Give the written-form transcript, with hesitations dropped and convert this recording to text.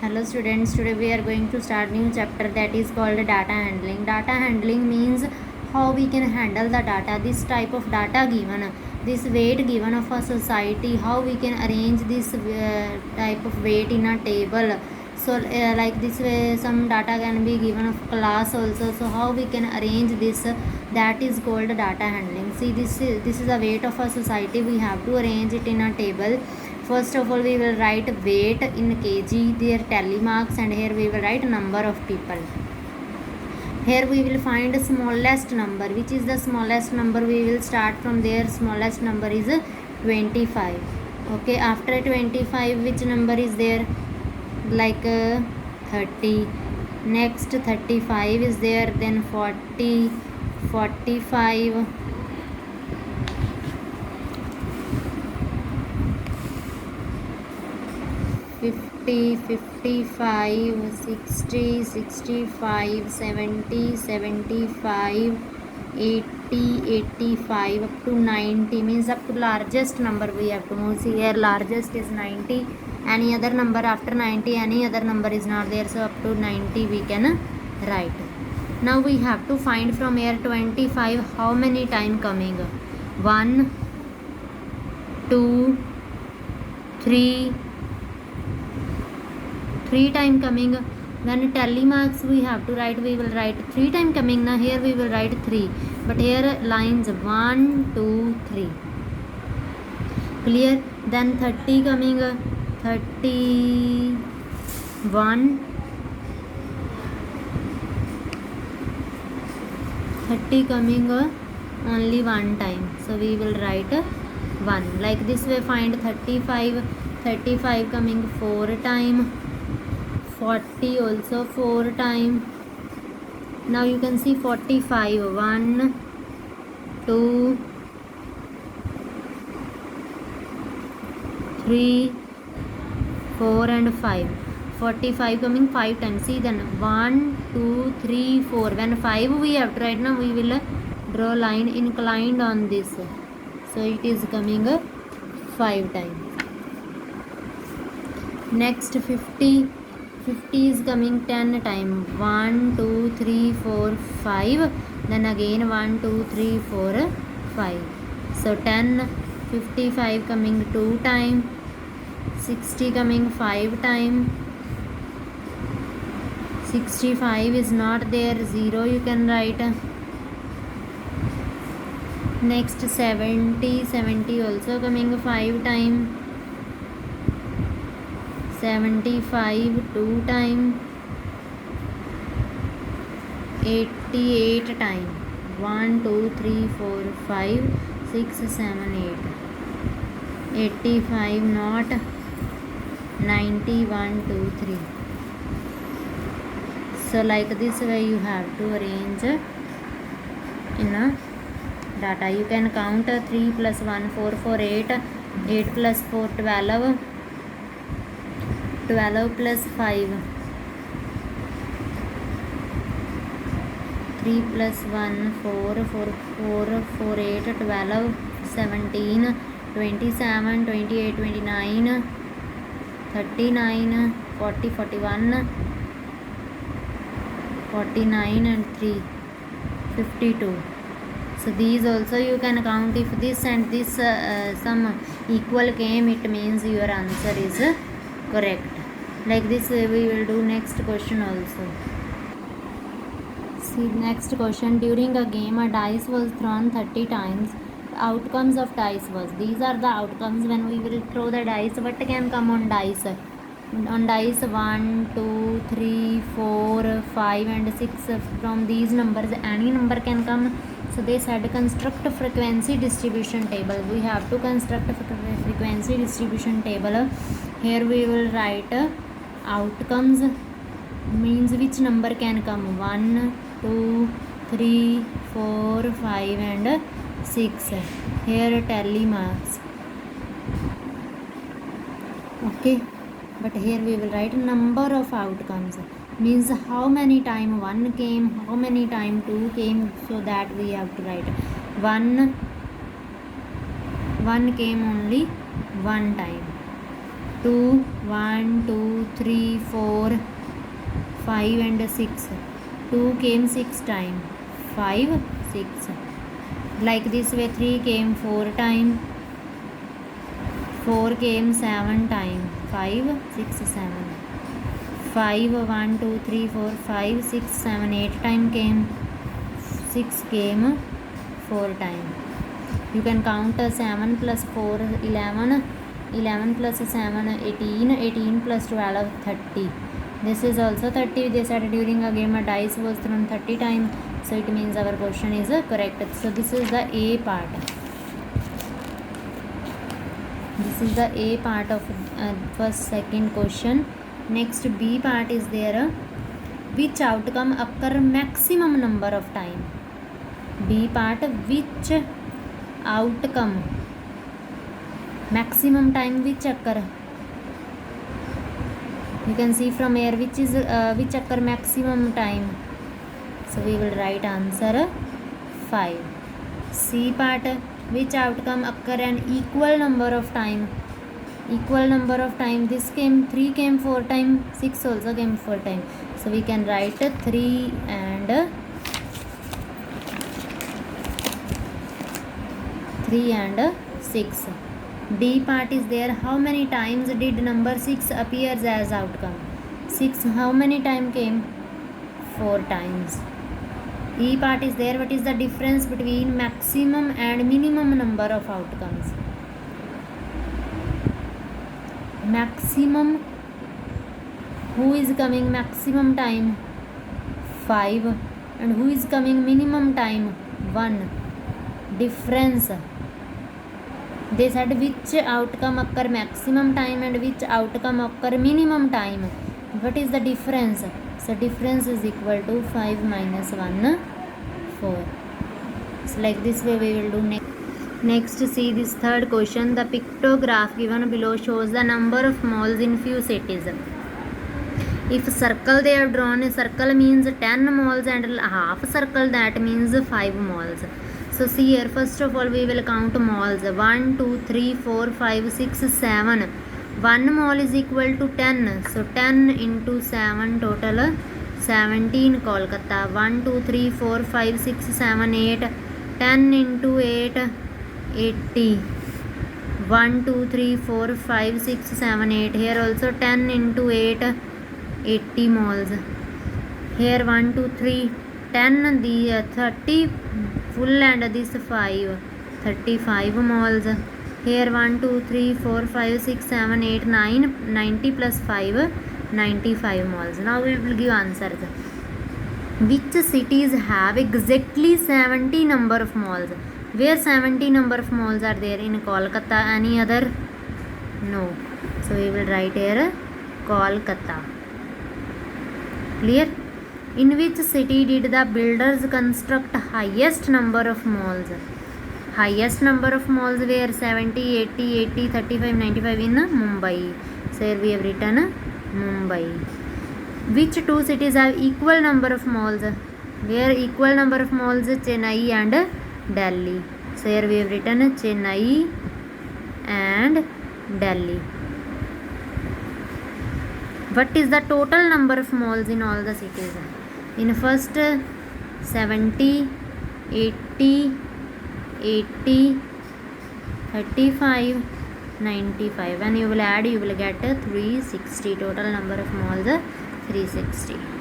Hello students, today we are going to start new chapter that is called data handling. Data handling means how we can handle the data, this type of data given, this weight given of a society, how we can arrange this type of weight in a table. So like this way some data can be given of class also, so how we can arrange this, that is called data handling. See, this is a weight of a society, we have to arrange it in a table. First of all, we will write weight in kg, their tally marks, and here we will write number of people. Here we will find smallest number. Which is the smallest number? We will start from there. Smallest number is 25. Okay, after 25, which number is there? Like 30. Next 35 is there, then 40, 45. 50, 55, 60, 65, 70, 75, 80, 85, up to 90, means up to largest number we have to move. See here, largest is 90. Any other number after 90, any other number is not there, so up to 90 we can write. Now we have to find from here 25 how many time coming. 1, 2, 3 time coming. When tally marks we have to write, we will write 3 time coming. Now here we will write 3, but here lines 1, 2, 3. Clear? Then 30 coming, 31, 30 coming only one time, so we will write 1. Like this way find 35, 35 coming 4 time, 40 also 4 time. Now you can see 45, 1, 2, 3, 4 and 5. 45 coming 5 times. See, then 1, 2, 3, 4. When 5 we have to write, now we will draw line inclined on this, so it is coming 5 times. Next 50 is coming 10 time. 1, 2, 3, 4, 5. Then again 1, 2, 3, 4, 5. So 10, 55 coming 2 time. 60 coming 5 time. 65 is not there, 0 you can write. Next 70 also coming 5 time. 75 2 time. 88 time. 1, 2, 3, 4, 5, 6, 7, 8. 85 not. 90 1, 2, 3. So like this way you have to arrange in a data. You can count 3 plus 1 4 4 8, 8 plus 4 12, 12 plus 5, 3 plus 1 4 4 4 4 8 12, 17, 27, 28, 29, 39, 40, 41, 49 and 3, 52. So these also you can count. If this and this sum equal came, it means your answer is correct. Like this way we will do next question also. See, next question. During a game a dice was thrown 30 times. The outcomes of dice was, these are the outcomes when we will throw the dice. What can come on dice? On dice 1, 2, 3, 4, 5 and 6. From these numbers any number can come. So they said construct a frequency distribution table. We have to construct a frequency distribution table. Here we will write outcomes, means which number can come. 1, 2, 3, 4, 5 and 6. Here tally marks. Okay, but here we will write number of outcomes, means how many time 1 came, how many time 2 came, so that we have to write 1 came only 1 time. 2 1 2 3 4 5 and 6. 2 came 6 times, 5 6. Like this way 3 came 4 times, 4 came 7 times, 5 6 7. 5 1 2 3 4 5 6 7 8 times came, 6 came 4 times. You can count 7 plus 4 11, 11 plus 7 18, 18 plus 12 30. This is also 30. They said during a game a dice was thrown 30 times, so it means our question is correct. So this is the A part. This is the A part of first second question. Next B part is there. Which outcome occur maximum number of time? B part, which outcome maximum time which occur? You can see from here which is which occur maximum time. So we will write answer 5. C part, which outcome occur an equal number of time? Equal number of time, this came 3 came 4 times, 6 also came 4 times, so we can write 3 and 6. D part is there. How many times did number 6 appears as outcome? 6 how many time came? 4 times. E part is there. What is the difference between maximum and minimum number of outcomes? Maximum, who is coming maximum time? 5. And who is coming minimum time? 1. Difference. They said which outcome occur maximum time and which outcome occur minimum time. What is the difference? So difference is equal to 5 minus 1 4. So like this way we will do next. Next, see this third question. The pictograph given below shows the number of moles in few cities. If circle they have drawn, a circle means 10 moles and half circle that means 5 moles. So see here, first of all we will count moles. 1 2 3 4 5 6 7. 1 mole is equal to 10. So 10 into 7 total 17 Kolkata. 1 2 3 4 5 6 7 8. 10 into 8 80. 1 2 3 4 5 6 7 8. Here also 10 into 8 80 moles. Here 1 2 3 10 the 30 full and this 5 35 moles. Here 1 2 3 4 5 6 7 8 9 90 plus 5 95 moles. Now we will give answers. Which cities have exactly 70 number of moles? Where 70 number of moles are there? In Kolkata? Any other? No. So we will write here Kolkata. Clear? In which city did the builders construct highest number of moles? Highest number of moles where? 70, 80, 80, 35, 95 in Mumbai. So here we have written Mumbai. Which two cities have equal number of moles? Where equal number of moles? Chennai and Delhi. So here we have written Chennai and Delhi. What is the total number of moles in all the cities? In first 70, 80, 80, 35, 95. When you will add, you will get 360. Total number of moles 360.